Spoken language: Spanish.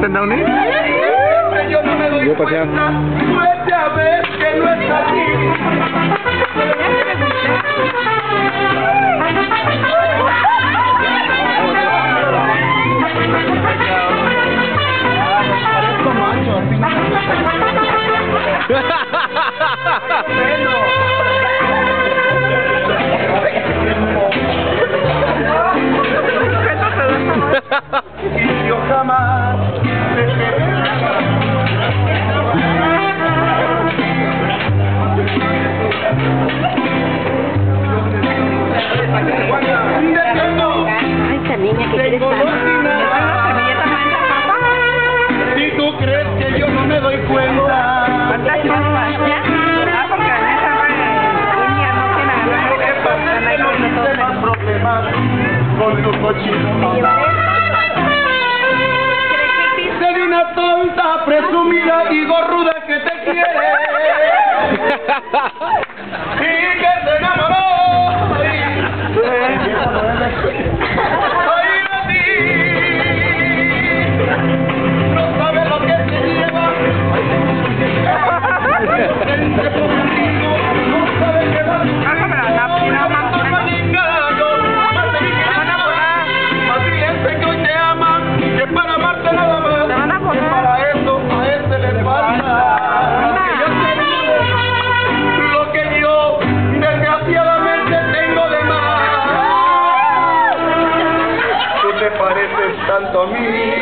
¿Están Downey? Yo no me doy Yo cuenta, pues ya ves que no es así. Y yo jamás te Ay, esa niña que quiere estar. Si tú crees que yo no me doy cuenta, ¿Cuántas cosas? Ah, porque en esa línea no tiene más problemas con tu cochino. Sé de una tonta presumida y gorruda que te quiere y que se enamoró. Ay, de ti no sabe lo que se lleva. Entre contigo no sabe que va más dice que hoy te ama, que para amarte nada más, que para eso a este le falta. Lo que yo desgraciadamente tengo de más. Tú te pareces tanto a mí.